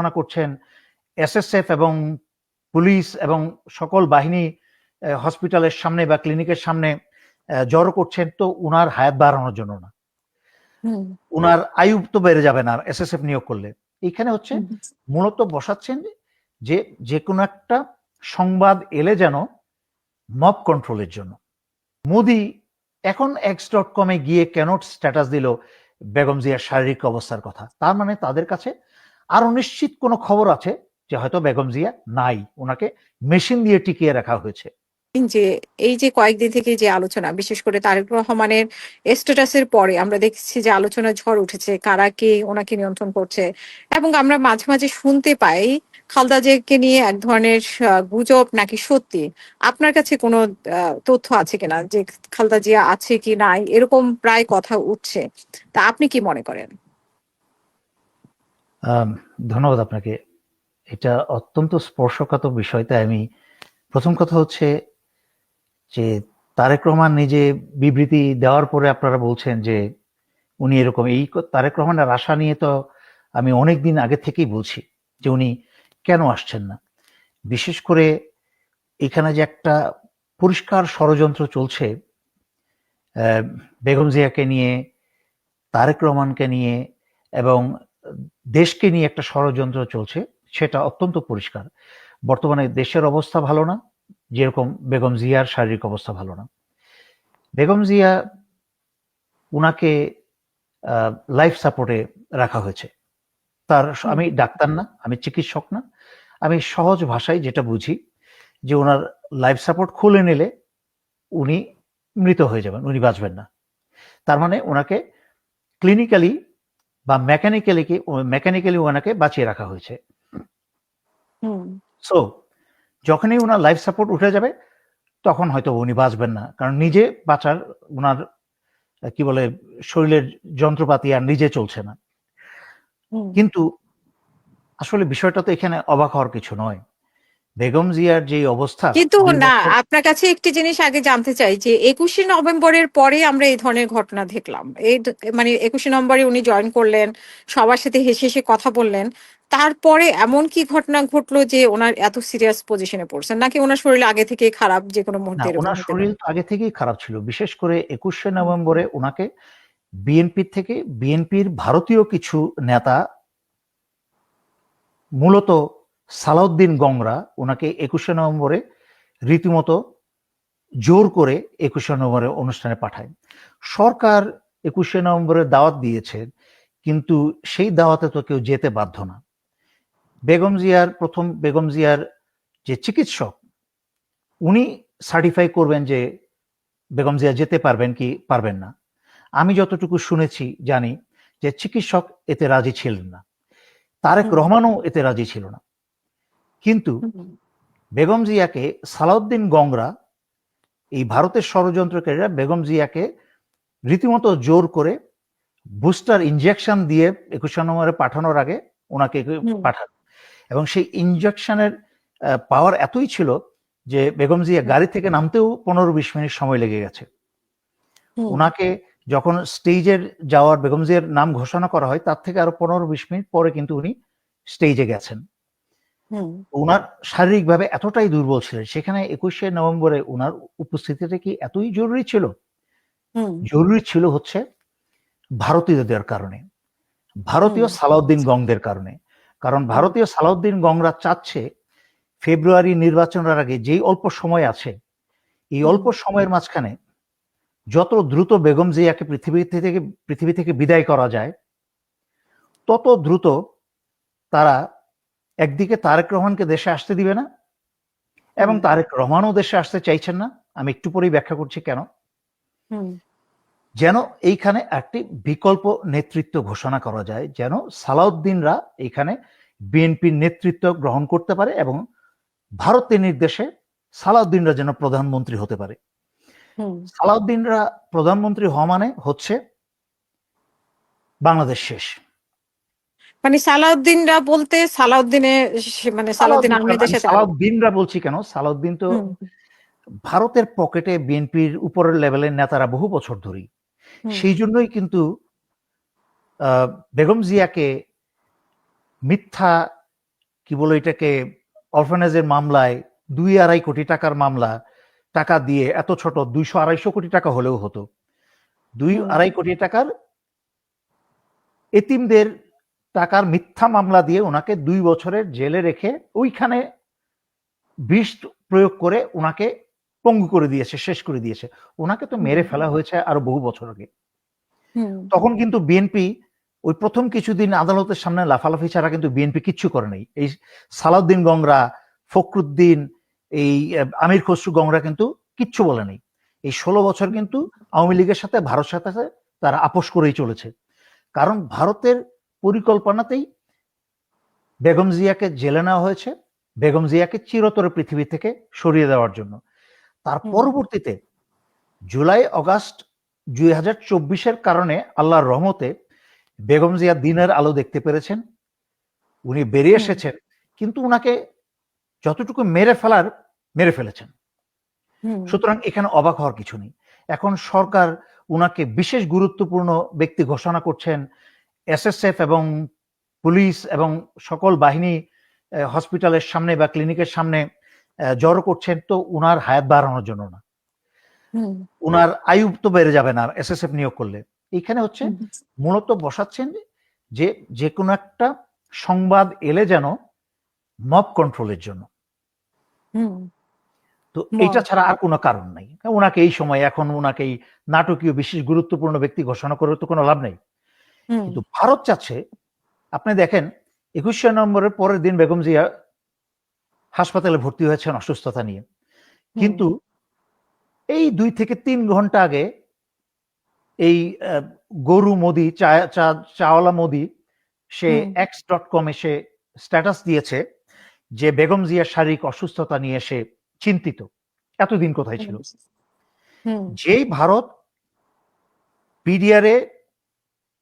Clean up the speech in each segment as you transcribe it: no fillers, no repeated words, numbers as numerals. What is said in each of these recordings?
ঘোষণা করছেন, এসএসএফ এবং পুলিশ এবং সকল বাহিনী হসপিটালের সামনে বা ক্লিনিকের সামনে জড়ো করছেন, তো উনার হায়াত বাড়ানোর জন্য না, উনার আয়ু তো বেড়ে যাবে না এসএসএফ নিয়োগ করলে। এইখানে হচ্ছে মূলত বসাচ্ছেন যে যে কোনো একটা সংবাদ এলে যেন মব কন্ট্রোলের জন্য। মোদি এখন x.com-এ গিয়ে কেন স্ট্যাটাস দিল বেগম জিয়ার শারীরিক অবস্থার কথা? তার মানে তাদের কাছে আরো নিশ্চিত কোনো খবর আছে যে হয়তো বেগম জিয়া নাই, ওনাকে মেশিন দিয়ে টিকিয়ে রাখা হয়েছে। যে এই যে কয়েকদিন থেকে যে আলোচনা, বিশেষ করে তারেক রহমানের স্ট্যাটাসের পরে আমরা দেখছি যে আলোচনা ঝড় উঠেছে, কারা কে ওনাকে নিয়ন্ত্রণ করছে, এবং আমরা মাঝে মাঝে শুনতে পাই খালেদা জিয়াকে নিয়ে এক ধরনের গুজব নাকি সত্যি। আপনার কাছে কোনো তথ্য আছে কিনা যে খালেদা জিয়া আছে কি নাই, এরকম প্রায় কথা উঠছে, তা আপনি কি মনে করেন? ধন্যবাদ আপনাকে। এটা অত্যন্ত স্পর্শকাতর বিষয়। তাই আমি প্রথম কথা হচ্ছে যে তারেক রহমান নিজে বিবৃতি দেওয়ার পরে আপনারা বলছেন যে উনি এরকম, এই তারেক রহমানের আশা নিয়ে তো আমি অনেকদিন আগে থেকেই বলছি যে উনি কেন আসছেন না। বিশেষ করে এখানে যে একটা পরিষ্কার ষড়যন্ত্র চলছে বেগম জিয়াকে নিয়ে, তারেক রহমানকে নিয়ে এবং দেশকে নিয়ে একটা ষড়যন্ত্র চলছে, সেটা অত্যন্ত পরিষ্কার। বর্তমানে দেশের অবস্থা ভালো না, যেরকম বেগম জিয়ার শারীরিক অবস্থা ভালো না। বেগম জিয়া, উনাকে লাইফ সাপোর্টে রাখা হয়েছে। তার, আমি ডাক্তার না, আমি চিকিৎসক না, আমি সহজ ভাষায় যেটা বুঝি যে ওনার লাইফ সাপোর্ট খুলে নিলে উনি মৃত হয়ে যাবেন, উনি বাঁচবেন না। তার মানে ওনাকে ক্লিনিক্যালি বা মেকানিক্যালি ওনাকে বাঁচিয়ে রাখা হয়েছে। সো যখনই ওনার লাইফ সাপোর্ট উঠে যাবে তখন হয়তো উনি বাঁচবেন না, কারণ নিজে বাঁচার ওনার কি বলে শরীরের যন্ত্রপাতি আর নিজে চলছে না। কিন্তু আসলে বিষয়টা তো এখানে অবাক হওয়ার কিছু নয়। বেগম জিয়ার যে অবস্থা, কিন্তু না, আপনার কাছে একটি জিনিস আগে জানতে চাই যে 21শে নভেম্বরের পরে আমরা এই ধরনের ঘটনা দেখলাম। এই মানে 21শে নভেম্বরে উনি জয়েন করলেন, সবার সাথে হেসে হেসে কথা বললেন, তারপরে এমন কি ঘটনা ঘটলো যে ওনার এত সিরিয়াস পজিশনে পড়ছেন, নাকি ওনার শরীর আগে থেকেই খারাপ, যে কোনো মুহূর্তে না, এরকম ওনার হতে শরীর পারে? তো আগে থেকেই খারাপ ছিল। বিশেষ করে 21শে নভেম্বরে ওনাকে বিএনপির ভারতীয় কিছু নেতা, মূলত সালাউদ্দিন গংরা, ওনাকে 21শে নভেম্বরে রীতিমতো জোর করে 21শে নভেম্বরে অনুষ্ঠানে পাঠায়। সরকার 21শে নভেম্বরে দাওয়াত দিয়েছে, কিন্তু সেই দাওয়াতে তো কেউ যেতে বাধ্য না। বেগম জিয়ার যে চিকিৎসক, উনি সার্টিফাই করবেন যে বেগম জিয়া যেতে পারবেন কি পারবেন না। আমি যতটুকু শুনেছি জানি যে চিকিৎসক এতে রাজি ছিলেন না, তারেক রহমানও এতে রাজি ছিল না। কিন্তু বেগম জিয়াকে সালাউদ্দিন গংরা, এই ভারতের ষড়যন্ত্রকারীরা বেগম জিয়াকে রীতিমতো জোর করে বুস্টার ইনজেকশন দিয়ে 21শে নভেম্বরে পাঠানোর আগে ওনাকে পাঠান, এবং সেই ইনজেকশনের পাওয়ার এতই ছিল যে বেগম জিয়া গাড়ি থেকে নামতেও 15-20 মিনিট সময় লেগে গেছে। ওনাকে যখন স্টেজের যাওয়ার, বেগম জিয়ার নাম ঘোষণা করা হয়, তার থেকে আরো 15-20 মিনিট পরে কিন্তু উনি স্টেজে গেছেন। ওনার শারীরিকভাবে এতটাই দুর্বল ছিলেন, সেখানে 21শে নভেম্বরে ওনার উপস্থিতিটা কি এতই জরুরি ছিল? জরুরি ছিল হচ্ছে ভারতীয়দের কারণে, ভারতীয় সালাউদ্দিন গংদের কারণে। কারণ ভারতীয় সালাউদ্দিন গংরা চাচ্ছে ফেব্রুয়ারি নির্বাচনের আগে যেই অল্প সময় আছে, এই অল্প সময়ের মাঝখানে যত দ্রুত বেগম জিয়াকে পৃথিবী থেকে বিদায় করা যায়, তত দ্রুত তারা একদিকে তারেক রহমানকে দেশে আসতে দিবে না, এবং তারেক রহমানও দেশে আসতে চাইছেন না। আমি একটু পরেই ব্যাখ্যা করছি কেন। যেন এইখানে একটি বিকল্প নেতৃত্ব ঘোষণা করা যায়, যেন সালাউদ্দিনরা এইখানে বিএনপির নেতৃত্ব গ্রহণ করতে পারে এবং ভারতের নির্দেশে সালাউদ্দিনরা যেন প্রধানমন্ত্রী হতে পারে। সালাউদ্দিনরা প্রধানমন্ত্রী হওয়া মানে হচ্ছে বাংলাদেশ শেষ। মানে সালাউদ্দিনরা বলতে সালাউদ্দিন আহমেদের সাথে সালাউদ্দিনরা বলছি কেন, সালাউদ্দিন তো ভারতের পকেটে বিএনপির উপরের লেভেলের নেতারা বহু বছর ধরেই। সেই জন্যই কিন্তু বেগম জিয়াকে মিথ্যা কি বলে এটাকে, অরফানেজের মামলায় 2-2.5 কোটি টাকার মামলা, টাকা দিয়ে এত ছোট 200-250 কোটি টাকা হলেও হতো, 2-2.5 কোটি টাকার এতিমদের টাকার মিথ্যা মামলা দিয়ে ওনাকে 2 বছরের জেলে রেখে ওইখানে বিষ প্রয়োগ করে ওনাকে পঙ্গু করে দিয়েছে, শেষ করে দিয়েছে। ওনাকে তো মেরে ফেলা হয়েছে আরো বহু বছর আগে। তখন কিন্তু বিএনপি ওই প্রথম কিছুদিন আদালতের সামনে লাফালাফি ছাড়া কিন্তু বিএনপি কিচ্ছু করে নাই। এই সালাউদ্দিন গংরা, ফখরুদ্দিন, এই আমির খসরু গংরা কিন্তু কিচ্ছু বলে নাই। এই 16 বছর কিন্তু আওয়ামী লীগের সাথে ভারতের সাথে তারা আপোষ করেই চলেছে। কারণ ভারতের পরিকল্পনাতেই বেগম জিয়াকে জেলে নেওয়া হয়েছে, বেগম জিয়াকে চিরতরে পৃথিবী থেকে সরিয়ে দেওয়ার জন্য। তার পরবর্তীতে জুলাই অগাস্ট 2024-এর কারণে আল্লাহর রহমতে বেগম জিয়া দিনের আলো দেখতে পেরেছেন, উনি বেরিয়ে এসেছেন, কিন্তু উনাকে যতটুকু মেরে ফেলেছেন। সুতরাং এখানে অবাক হওয়ার কিছু নেই। এখন সরকার উনাকে বিশেষ গুরুত্বপূর্ণ ব্যক্তি ঘোষণা করছেন, এসএসএফ এবং পুলিশ এবং সকল বাহিনী হসপিটালের সামনে বা ক্লিনিকের সামনে জড়ো করছেন, তো উনার হায়াত বাড়ানোর জন্য না, উনার আয়ু তো বেড়ে যাবে না এসএসএফ নিয়োগ করলে। এখানে হচ্ছে মূলত বসাচ্ছেন যে কোনো একটা সংবাদ এলে যেন মব কন্ট্রোলের জন্য। তো এটা ছাড়া আর কোনো কারণ নাই। ওনাকে এই সময় এখন ওনাকে এই নাটকীয় বিশেষ গুরুত্বপূর্ণ ব্যক্তি ঘোষণা করে তো কোনো লাভ নেই। কিন্তু ভারত চাচ্ছে, আপনি দেখেন 21শে নভেম্বরের পরের দিন বেগম জিয়া হাসপাতালে ভর্তি হয়েছেন অসুস্থতা নিয়ে, কিন্তু এই 2 থেকে 3 ঘন্টা আগে এই গরু মোদি, চাওয়ালা মোদি, সে x.com সে স্ট্যাটাস দিয়েছে যে বেগম জিয়ার শারীরিক অসুস্থতা নিয়ে সে চিন্তিত। এতদিন কোথায় ছিল? যেই ভারত পিডিআরে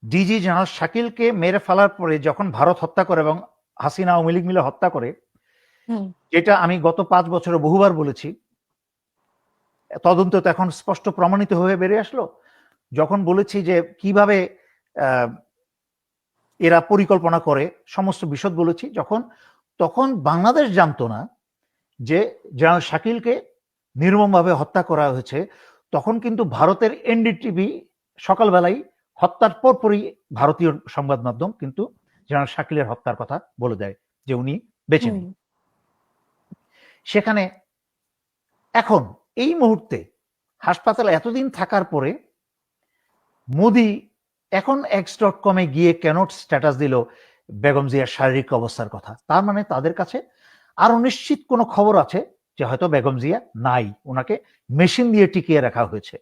ডিজি জেনারেল শাকিলকে মেরে ফেলার পরে যখন ভারত হত্যা করে এবং হাসিনা আওয়ামী লীগ মিলে হত্যা করে, যেটা আমি গত 5 বছরে বহুবার বলেছি, তদন্ত তো এখন স্পষ্ট প্রমাণিত হয়ে বেরিয়ে আসলো, যখন বলেছি যে কিভাবে এরা পরিকল্পনা করে সমস্ত বিশদ বলেছি, তখন বাংলাদেশ জানতো না যে জেনারেল শাকিলকে নির্মমভাবে হত্যা করা হয়েছে। তখন কিন্তু ভারতের এনডিটিভি সকালবেলায় হত্যার পরপরই ভারতীয় সংবাদ মাধ্যম কিন্তু জেনারেল শাকিলের হত্যার কথা বলে দেয় যে উনি বেঁচে নেই। সেখানে এখন এই মুহূর্তে হাসপাতালে এতদিন থাকার পরে মোদি এখন x.com গিয়ে কেন স্ট্যাটাস দিল বেগম জিয়ার শারীরিক অবস্থার কথা? তার মানে তাদের কাছে আরো নিশ্চিত কোনো খবর আছে যে হয়তো বেগম জিয়া নাই, ওনাকে মেশিন দিয়ে টিকিয়ে রাখা হয়েছে।